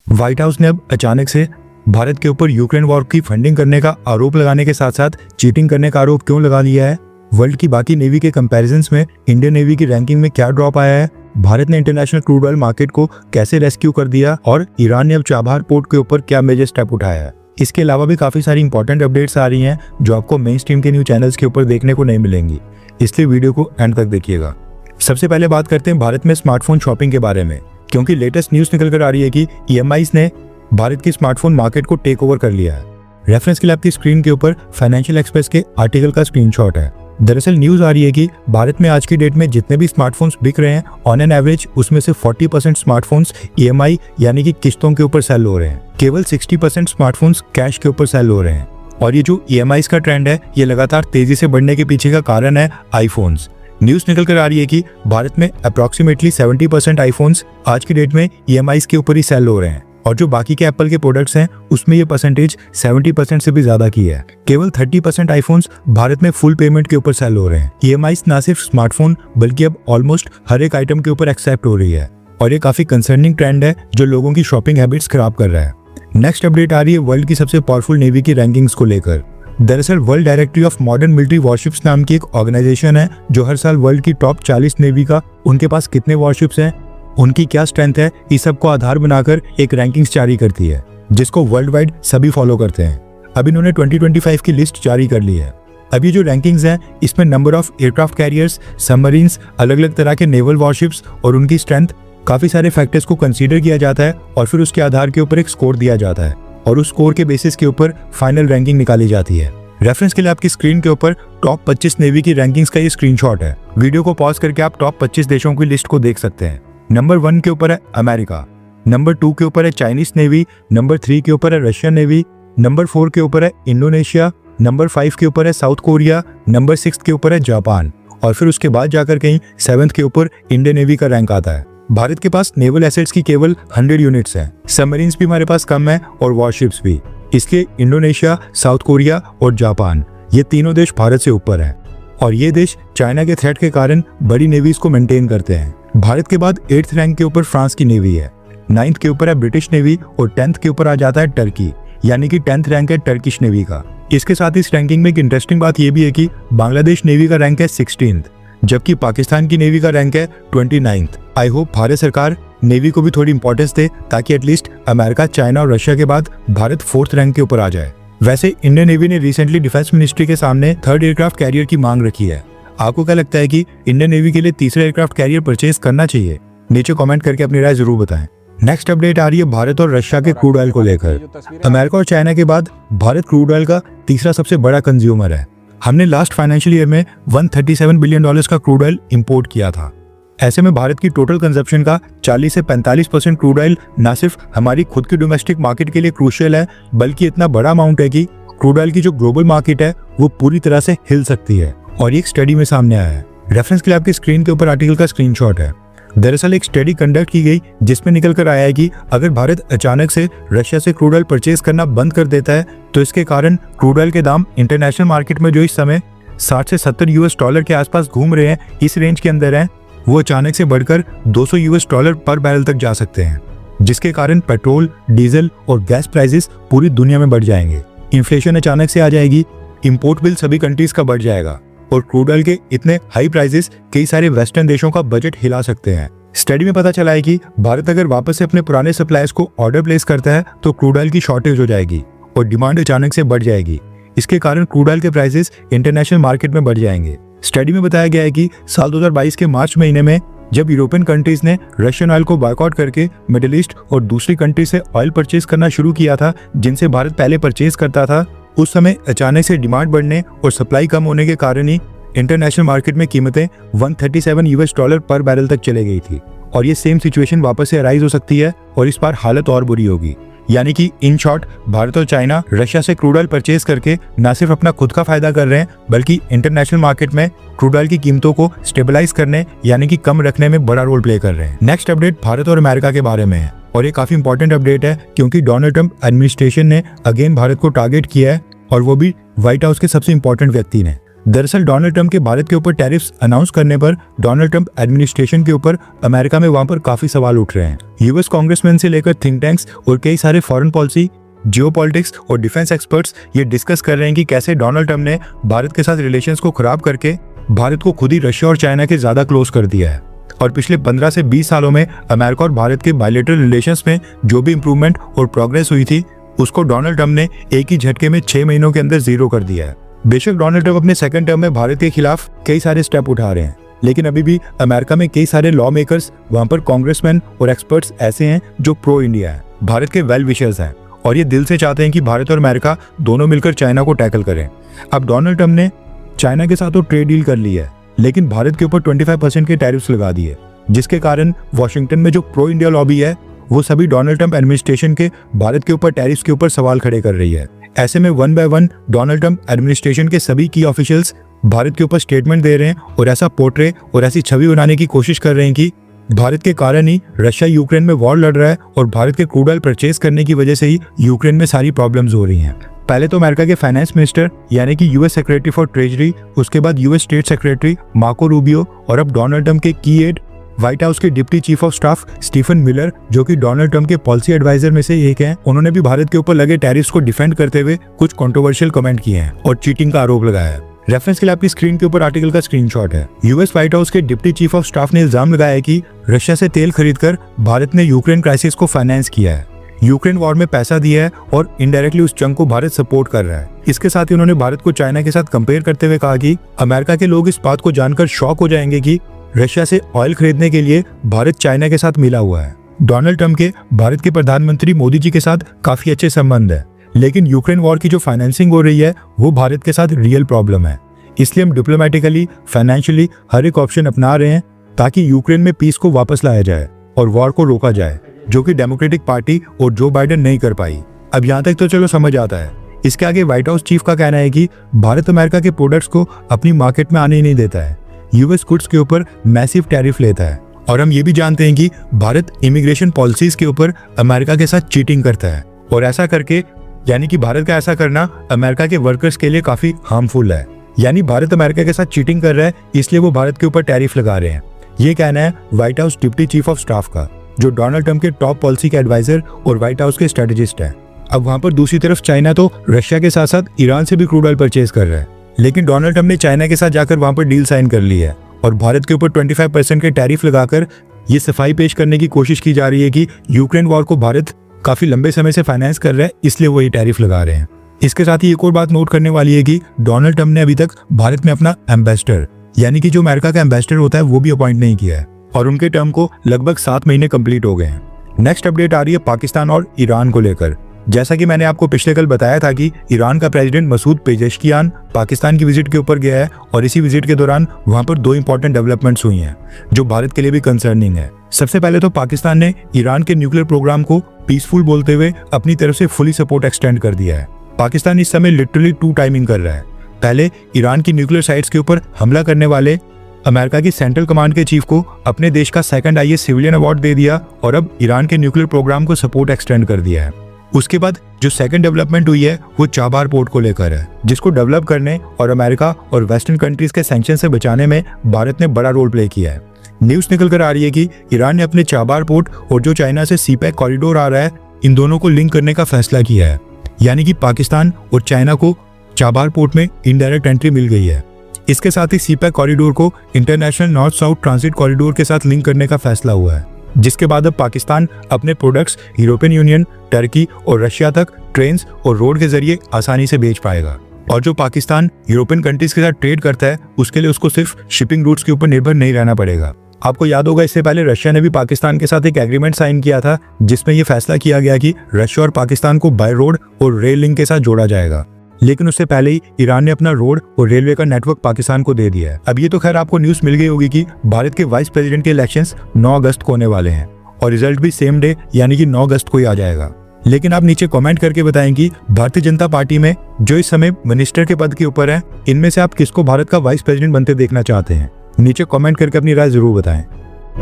White house ने अब अचानक से भारत के ऊपर यूक्रेन वॉर की फंडिंग करने का आरोप लगाने के साथ साथ चीटिंग करने का आरोप क्यों लगा लिया है, वर्ल्ड की बाकी नेवी के कंपैरिजन में इंडियन नेवी की रैंकिंग में क्या ड्रॉप आया है, भारत ने इंटरनेशनल क्रूड ऑयल मार्केट को कैसे रेस्क्यू कर दिया और ईरान ने अब चाबहार पोर्ट के ऊपर क्या मेजर स्टेप उठाया है। इसके अलावा भी काफी सारी इंपॉर्टेंट अपडेट्स आ रही हैं जो आपको मेन स्ट्रीम के न्यूज चैनल्स के ऊपर देखने को नहीं मिलेंगी, इसलिए वीडियो को एंड तक देखिएगा। सबसे पहले बात करते हैं भारत में स्मार्टफोन शॉपिंग के बारे में, क्योंकि लेटेस्ट न्यूज निकल कर आ रही है कि EMIs ने भारत की स्मार्टफोन मार्केट को टेक ओवर कर लिया है। रेफरेंस के लिए आपकी स्क्रीन के ऊपर फाइनेंशियल एक्सप्रेस के आर्टिकल का स्क्रीनशॉट है। दरअसल न्यूज आ रही है कि भारत में आज की डेट में जितने भी स्मार्टफोन्स बिक रहे हैं ऑन एन एवरेज उसमें से 40% स्मार्टफोन्स EMI यानी कि किस्तों के ऊपर सेल हो रहे हैं, केवल 60% स्मार्टफोन्स कैश के ऊपर सेल हो रहे हैं। और ये जो EMIs का ट्रेंड है ये लगातार तेजी से बढ़ने के पीछे का कारण है आईफोन्स। न्यूज निकल कर आ रही है कि भारत में अप्रोक्सीमेटली 70% आईफोन्स आज की डेट में EMIs के ऊपर ही सेल हो रहे हैं, और जो बाकी के एप्पल के प्रोडक्ट्स हैं उसमें ये परसेंटेज 70% से भी ज्यादा की है। केवल 30% आईफोन्स भारत में फुल पेमेंट के ऊपर सेल हो रहे हैं। EMIs ना सिर्फ स्मार्टफोन बल्कि अब ऑलमोस्ट हर एक आइटम के ऊपर एक्सेप्ट हो रही है, और ये काफी कंसर्निंग ट्रेंड है जो लोगों की शॉपिंग हैबिट्स खराब कर रहा है। नेक्स्ट अपडेट आ रही है वर्ल्ड की सबसे पावरफुल नेवी की रैंकिंग्स को लेकर। दरअसल world directory of modern military warships नाम की एक ऑर्गेनाइजेशन है जो हर साल वर्ल्ड की टॉप 40 नेवी का, उनके पास कितने वॉरशिप्स हैं, उनकी क्या स्ट्रेंथ है, इस सब को आधार बनाकर एक रैंकिंग्स जारी करती है जिसको वर्ल्ड वाइड सभी फॉलो करते हैं। अब इन्होंने 2025 की लिस्ट जारी कर ली है। अब ये जो रैंकिंग्स हैं इसमें number of aircraft carriers, submarines, अलग अलग तरह के नेवल वॉरशिप्स और उनकी स्ट्रेंथ, काफी सारे फैक्टर्स को कंसीडर किया जाता है और फिर उसके आधार के ऊपर एक स्कोर दिया जाता है और उस स्कोर के बेसिस के ऊपर फाइनल रैंकिंग निकाली जाती है। रेफरेंस के लिए आपकी स्क्रीन के ऊपर टॉप 25 नेवी की रैंकिंग्स का ये स्क्रीनशॉट है। वीडियो को पॉज करके आप टॉप 25 देशों की लिस्ट को देख सकते हैं। नंबर 1 के ऊपर है अमेरिका, नंबर 2 के ऊपर है चाइनीज नेवी, नंबर 3 के ऊपर है रशियन नेवी, नंबर 4 के ऊपर है इंडोनेशिया, नंबर 5 के ऊपर है साउथ कोरिया, नंबर 6 के ऊपर है जापान, और फिर उसके बाद जाकर कहीं 7th के ऊपर इंडियन नेवी का रैंक आता है। भारत के पास नेवल एसेट्स की केवल 100 यूनिट्स हैं, सबमरीन्स भी हमारे पास कम है और वॉरशिप्स भी, इसलिए इंडोनेशिया, साउथ कोरिया और जापान ये तीनों देश भारत से ऊपर हैं, और ये देश चाइना के थ्रेट के कारण बड़ी नेवीज को मेंटेन करते हैं। भारत के बाद 8th रैंक के ऊपर फ्रांस की नेवी है, 9th के ऊपर है ब्रिटिश नेवी और 10th के ऊपर आ जाता है टर्की, यानी कि 10th रैंक है टर्किश नेवी का। इसके साथ इस रैंकिंग में एक इंटरेस्टिंग बात यह भी है कि बांग्लादेश नेवी का रैंक है 16th, जबकि पाकिस्तान की नेवी का रैंक है 29th। आई होप भारत सरकार नेवी को भी थोड़ी इंपॉर्टेंस दे ताकि एटलीस्ट अमेरिका, चाइना और रशिया के बाद भारत 4th रैंक के ऊपर आ जाए। वैसे इंडियन नेवी ने रिसेंटली डिफेंस मिनिस्ट्री के सामने 3rd एयरक्राफ्ट कैरियर की मांग रखी है। आपको क्या लगता है कि इंडियन नेवी के लिए तीसरा एयरक्राफ्ट कैरियर परचेज करना चाहिए? नीचे कमेंट करके अपनी राय जरूर बताएं। नेक्स्ट अपडेट आ रही है भारत और रशिया के क्रूड ऑयल को लेकर। अमेरिका और चाइना के बाद भारत क्रूड ऑयल का तीसरा सबसे बड़ा कंज्यूमर है। हमने लास्ट फाइनेंशियल ईयर में $137 बिलियन का क्रूड ऑयल इंपोर्ट किया था। ऐसे में भारत की टोटल कंजप्शन का 40 से 45% क्रूड ऑयल न सिर्फ हमारी खुद की डोमेस्टिक मार्केट के लिए क्रूशियल है, बल्कि इतना बड़ा अमाउंट है कि क्रूड ऑयल की जो ग्लोबल मार्केट है वो पूरी तरह से हिल सकती है, और ये एक स्टडी में सामने आया है। रेफरेंस के लिए आपकी स्क्रीन के ऊपर आर्टिकल का स्क्रीनशॉट है। दरअसल एक स्टडी कंडक्ट की गई जिसमें निकल कर आया है कि अगर भारत अचानक से रशिया से क्रूड ऑयल परचेज करना बंद कर देता है तो इसके कारण क्रूड ऑयल के दाम इंटरनेशनल मार्केट में जो इस समय 60 से 70 US डॉलर के आसपास घूम रहे हैं, इस रेंज के अंदर हैं, वो अचानक से बढ़कर 200 US डॉलर पर बैरल तक जा सकते हैं, जिसके कारण पेट्रोल, डीजल और गैस प्राइसेस पूरी दुनिया में बढ़ जाएंगे। इन्फ्लेशन अचानक से आ जाएगी, इंपोर्ट बिल सभी कंट्रीज का बढ़ जाएगा, और क्रूड ऑयल के इतने हाई प्राइसेस कई सारे वेस्टर्न देशों का बजट हिला सकते हैं। स्टडी में पता चला है कि भारत अगर वापस से अपने पुराने सप्लायर्स को ऑर्डर प्लेस करता है तो क्रूड ऑयल की शॉर्टेज हो जाएगी और डिमांड अचानक से बढ़ जाएगी। इसके कारण क्रूड ऑयल के प्राइसेस इंटरनेशनल मार्केट में बढ़ जाएंगे। स्टडी में बताया गया है कि साल 2022 के मार्च महीने में जब यूरोपियन कंट्रीज ने रशियन ऑयल को बॉयकॉट करके मिडिल ईस्ट और दूसरी कंट्री से ऑयल परचेज करना शुरू किया था, जिनसे भारत पहले परचेज करता था, उस समय अचानक से डिमांड बढ़ने और सप्लाई कम होने के कारण ही इंटरनेशनल मार्केट में कीमतें $137 US पर बैरल तक चले गई थी, और ये सेम सिचुएशन वापस से अराइज हो सकती है और इस बार हालत और बुरी होगी। यानी कि इन शॉर्ट भारत और चाइना रशिया से क्रूड ऑयल परचेज करके न सिर्फ अपना खुद का फायदा कर रहे हैं, बल्कि इंटरनेशनल मार्केट में क्रूड ऑयल की कीमतों को स्टेबलाइज करने यानी कि कम रखने में बड़ा रोल प्ले कर रहे हैं। नेक्स्ट अपडेट भारत और अमेरिका के बारे में है, और ये काफी इंपॉर्टेंट अपडेट है क्योंकि डोनाल्ड ट्रंप एडमिनिस्ट्रेशन ने अगेन भारत को टारगेट किया है, और वो भी व्हाइट हाउस के सबसे इंपॉर्टेंट व्यक्ति ने। दरअसल डोनाल्ड ट्रंप के भारत के ऊपर टैरिफ्स अनाउंस करने पर डोनाल्ड ट्रंप एडमिनिस्ट्रेशन के ऊपर अमेरिका में वहां पर काफी सवाल उठ रहे हैं। यूएस कांग्रेसमैन से लेकर थिंक टैंक्स और कई सारे फॉरेन पॉलिसी, जियोपॉलिटिक्स और डिफेंस एक्सपर्ट्स ये डिस्कस कर रहे हैं कि कैसे डोनाल्ड ट्रंप ने भारत के साथ रिलेशंस को खराब करके भारत को खुद ही रशिया और चाइना के ज्यादा क्लोज कर दिया है। और पिछले 15 से 20 सालों में अमेरिका और भारत के बायलैटरल रिलेशंस में जो भी इंप्रूवमेंट और प्रोग्रेस हुई थी उसको डोनाल्ड ट्रंप ने एक ही झटके में 6 महीनों के अंदर जीरो कर दिया है। बेशक डोनाल्ड ट्रंप अपने सेकंड टर्म में भारत के खिलाफ कई सारे स्टेप उठा रहे हैं, लेकिन अभी भी अमेरिका में कई सारे लॉ मेकर्स, वहां पर कांग्रेसमैन और एक्सपर्ट्स ऐसे हैं जो प्रो इंडिया है, भारत के वेल विशर्स हैं और ये दिल से चाहते हैं कि भारत और अमेरिका दोनों मिलकर चाइना को टैकल करें। अब डोनाल्ड ट्रंप ने चाइना के साथ तो ट्रेड डील कर ली है, लेकिन भारत के ऊपर 25% के टैरिफ्स लगा दिए, जिसके कारण वॉशिंगटन में जो प्रो इंडिया लॉबी है वो सभी डोनाल्ड ट्रंप एडमिनिस्ट्रेशन के भारत के ऊपर टैरिफ्स के ऊपर सवाल खड़े कर रही है। ऐसे में one by one Donald Trump administration के सभी की ऑफिशियल्स भारत के ऊपर स्टेटमेंट दे रहे हैं और ऐसा पोर्ट्रे और ऐसी छवि बनाने की कोशिश कर रहे हैं कि भारत के कारण ही रशिया यूक्रेन में वॉर लड़ रहा है और भारत के क्रूड ऑयल परचेज करने की वजह से ही यूक्रेन में सारी प्रॉब्लम्स हो रही हैं। पहले तो अमेरिका के फाइनेंस मिनिस्टर यानी कि यूएस सेक्रेटरी फॉर ट्रेजरी, उसके बाद US state secretary Marco Rubio और अब डोनाल्ड ट्रंप के की एड व्हाइट हाउस के deputy chief of staff Stephen Miller, जो कि डोनाल्ड ट्रंप के पॉलिसी एडवाइजर में से एक हैं, उन्होंने भी भारत के ऊपर लगे टैरिफ्स को डिफेंड करते हुए कुछ कंट्रोवर्शियल कमेंट किए हैं और चीटिंग का आरोप लगाया है। रेफरेंस के लिए आपकी स्क्रीन के ऊपर आर्टिकल का स्क्रीनशॉट है। यूएस व्हाइट हाउस के डिप्टी चीफ ऑफ स्टाफ ने इल्जाम लगाया है कि रशिया से तेल खरीदकर भारत ने यूक्रेन क्राइसिस को फाइनेंस किया है, यूक्रेन वॉर में पैसा दिया है और इनडायरेक्टली उस जंग को भारत सपोर्ट कर रहा है। इसके साथ ही उन्होंने भारत को चाइना के साथ कंपेयर करते हुए कहा कि अमेरिका के लोग इस बात को जानकर शॉक हो जाएंगे कि रशिया से ऑयल खरीदने के लिए भारत चाइना के साथ मिला हुआ है। डोनाल्ड ट्रंप के भारत के प्रधानमंत्री मोदी जी के साथ काफी अच्छे संबंध है, लेकिन यूक्रेन वॉर की जो फाइनेंसिंग हो रही है वो भारत के साथ रियल प्रॉब्लम है। इसलिए हम डिप्लोमेटिकली, फाइनेंशियली हर एक ऑप्शन अपना रहे हैं ताकि यूक्रेन में पीस को वापस लाया जाए और वॉर को रोका जाए, जो कि डेमोक्रेटिक पार्टी और जो बाइडेन नहीं कर पाई। अब यहाँ तक तो चलो समझ आता है। इसके आगे व्हाइट हाउस चीफ का कहना है कि भारत अमेरिका के प्रोडक्ट्स को अपनी मार्केट में आने ही नहीं देता है, यूएस गुड्स के ऊपर मैसिव टैरिफ लेता है और हम ये भी जानते हैं कि भारत इमिग्रेशन पॉलिसीज के ऊपर अमेरिका के साथ चीटिंग करता है और ऐसा करके यानी कि भारत का ऐसा करना अमेरिका के वर्कर्स के लिए काफी हार्मफुल है। यानी भारत अमेरिका के साथ चीटिंग कर रहा है, इसलिए वो भारत के ऊपर टैरिफ लगा रहे हैं। ये कहना है white house deputy chief of staff का, जो डोनाल्ड ट्रंप के टॉप पॉलिसी के एडवाइजर और व्हाइट हाउस के स्ट्रेटेजिस्ट है। अब वहां पर दूसरी तरफ चाइना तो रशिया के साथ साथ ईरान से भी क्रूड ऑयल परचेज कर रहा है, लेकिन डोनाल्ड ट्रंप ने चाइना के साथ जाकर वहां पर डील साइन कर ली है और भारत के ऊपर 25% के टैरिफ लगाकर ये सफाई पेश करने की कोशिश की जा रही है कि यूक्रेन वॉर को भारत काफी लंबे समय से फाइनेंस कर रहा है, इसलिए वो ये टैरिफ लगा रहे हैं। इसके साथ ही एक और बात नोट करने वाली है कि डोनाल्ड ट्रंप ने अभी तक भारत में अपना एम्बेसडर यानी कि जो अमेरिका का एम्बेसडर होता है वो भी अपॉइंट नहीं किया है और उनके टर्म को लगभग 7 महीने कंप्लीट हो गए हैं। नेक्स्ट अपडेट आ रही है पाकिस्तान और ईरान को लेकर। जैसा कि मैंने आपको पिछले कल बताया था कि ईरान का प्रेसिडेंट मसूद पेजेश्कियान पाकिस्तान की विजिट के ऊपर गया है और इसी विजिट के दौरान वहां पर 2 इंपॉर्टेंट डेवलपमेंट्स हुई हैं जो भारत के लिए भी कंसर्निंग है। सबसे पहले तो पाकिस्तान ने ईरान के न्यूक्लियर प्रोग्राम को पीसफुल बोलते हुए अपनी तरफ से फुली सपोर्ट एक्सटेंड कर दिया है। पाकिस्तान इस समय लिटरली 2 टाइमिंग कर रहा है। पहले ईरान की न्यूक्लियर साइट्स के ऊपर हमला करने वाले अमेरिका की सेंट्रल कमांड के चीफ को अपने देश का सेकंड हाईएस्ट सिविलियन अवार्ड दे दिया और अब ईरान के न्यूक्लियर प्रोग्राम को सपोर्ट एक्सटेंड कर दिया है। उसके बाद जो सेकंड डेवलपमेंट हुई है वो चाबार पोर्ट को लेकर है, जिसको डेवलप करने और अमेरिका और वेस्टर्न कंट्रीज के सैंक्शन से बचाने में भारत ने बड़ा रोल प्ले किया है। न्यूज निकल कर आ रही है कि ईरान ने अपने चाबार पोर्ट और जो चाइना से सीपैक कॉरिडोर आ रहा है इन दोनों को लिंक करने का फैसला किया है, यानी कि पाकिस्तान और चाइना को चाबार पोर्ट में इनडायरेक्ट एंट्री मिल गई है। इसके साथ ही सीपैक कॉरिडोर को international north south transit corridor के साथ लिंक करने का फैसला हुआ है, जिसके बाद अब पाकिस्तान अपने प्रोडक्ट्स यूरोपियन यूनियन, टर्की और रशिया तक ट्रेन और रोड के जरिए आसानी से बेच पाएगा। और जो पाकिस्तान यूरोपियन कंट्रीज के साथ ट्रेड करता है उसके लिए उसको सिर्फ शिपिंग रूट्स के ऊपर निर्भर नहीं रहना पड़ेगा। आपको याद होगा इससे पहले रशिया ने भी पाकिस्तान के साथ एक एग्रीमेंट साइन किया था जिसमें यह फैसला किया गया कि रशिया और पाकिस्तान को बाय रोड और रेल लिंक के साथ जोड़ा जाएगा, लेकिन उससे पहले ही ईरान ने अपना रोड और रेलवे का नेटवर्क पाकिस्तान को दे दिया है। अब ये तो खैर आपको न्यूज मिल गई होगी कि भारत के वाइस प्रेसिडेंट के इलेक्शंस 9 अगस्त को होने वाले हैं और रिजल्ट भी सेम डे यानी कि 9 अगस्त को ही आ जाएगा। लेकिन आप नीचे कमेंट करके बताएं कि भारतीय जनता पार्टी में जो इस समय मिनिस्टर के पद के ऊपर है इनमें से आप किसको भारत का वाइस प्रेसिडेंट बनते देखना चाहते हैं। नीचे कमेंट करके अपनी राय जरूर बताएं।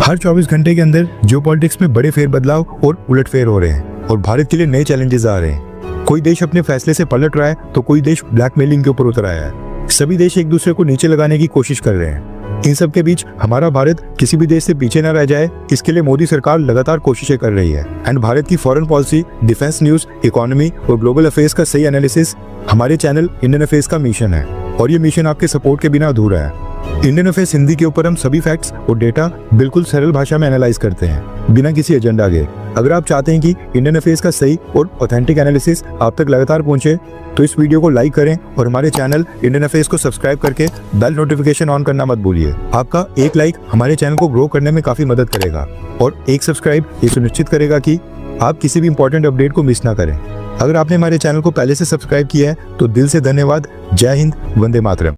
हर 24 घंटे के अंदर जियोपॉलिटिक्स में बड़े फेरबदलाव और उलटफेर हो रहे हैं और भारत के लिए नए चैलेंजेस आ रहे हैं। कोई देश अपने फैसले से पलट रहा है तो कोई देश ब्लैकमेलिंग के ऊपर उतर आया है। सभी देश एक दूसरे को नीचे लगाने की कोशिश कर रहे हैं। इन सब के बीच हमारा भारत किसी भी देश से पीछे न रह जाए, इसके लिए मोदी सरकार लगातार कोशिशें कर रही है। एंड भारत की foreign policy, defence news, economy और ग्लोबल अफेयर्स का सही एनालिसिस हमारे चैनल इंडियन अफेयर्स का मिशन है, और ये मिशन आपके सपोर्ट के बिना अधूरा है। इंडियन अफेयर्स हिंदी के ऊपर हम सभी फैक्ट्स और डेटा बिल्कुल सरल भाषा में एनालाइज करते हैं, बिना किसी एजेंडा के। अगर आप चाहते हैं कि इंडियन अफेयर्स का सही और ऑथेंटिक एनालिसिस आप तक लगातार पहुंचे, तो इस वीडियो को लाइक करें और हमारे चैनल इंडियन अफेयर्स को सब्सक्राइब करके बेल नोटिफिकेशन ऑन करना मत भूलिए। आपका एक लाइक हमारे चैनल को ग्रो करने में काफी मदद करेगा, और एक सब्सक्राइब ये सुनिश्चित करेगा कि आप किसी भी इंपॉर्टेंट अपडेट को मिस ना करें। अगर आपने हमारे चैनल को पहले से सब्सक्राइब किया है तो दिल से धन्यवाद। जय हिंद, वंदे मातरम।